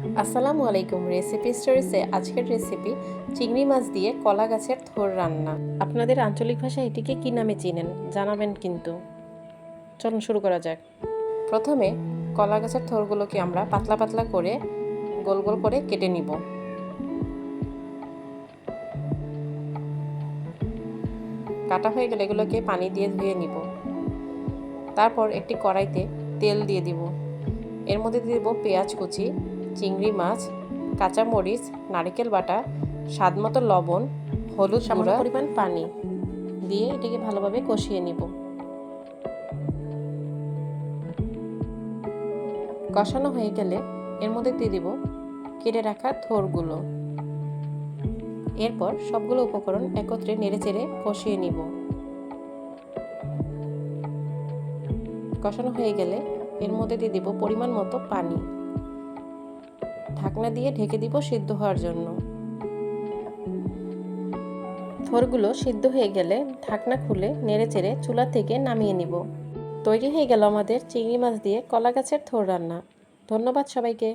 আসসালামু আলাইকুম। রেসিপি স্টোরিজে আজকের রেসিপি চিংড়ি মাছ দিয়ে কলা গাছের থোড় রান্না। আপনাদের আঞ্চলিক ভাষায় এটিকে কী নামে চিনেন জানাবেন কিন্তু। চলুন শুরু করা যাক। প্রথমে কলা গাছের থোড়গুলোকে আমরা পাতলা পাতলা করে গোল গোল করে কেটে নিব। কাটা হয়ে গেলে এগুলোকে পানি দিয়ে ধুয়ে নিব। তারপর একটি কড়াইতে তেল দিয়ে দিব। এর মধ্যে দিয়ে দেব পেঁয়াজ কুচি, চিংড়ি মাছ, কাঁচামরিচ, নারকেল বাটা, স্বাদমতো লবণ, হলুদ, সামান্য পরিমাণ পানি দিয়ে এটাকে ভালোভাবে কষিয়ে নিব। কষানো হয়ে গেলে এর মধ্যে দিয়ে দিব কেটে রাখা থোড়গুলো। এরপর সবগুলো উপকরণ একত্রে নেড়েচেড়ে কষিয়ে নিব। কষানো হয়ে গেলে এর মধ্যে দিয়ে দিব পরিমাণ মতো পানি। ঢাকনা দিয়ে ঢেকে দিব সিদ্ধ হওয়ার জন্য। থোড়গুলো সিদ্ধ হয়ে গেলে ঢাকনা খুলে নেড়েচেড়ে চুলা থেকে নামিয়ে নিব। তৈরি হয়ে গেল আমাদের চিংড়ি মাছ দিয়ে কলা গাছের থোড় রান্না। ধন্যবাদ সবাইকে।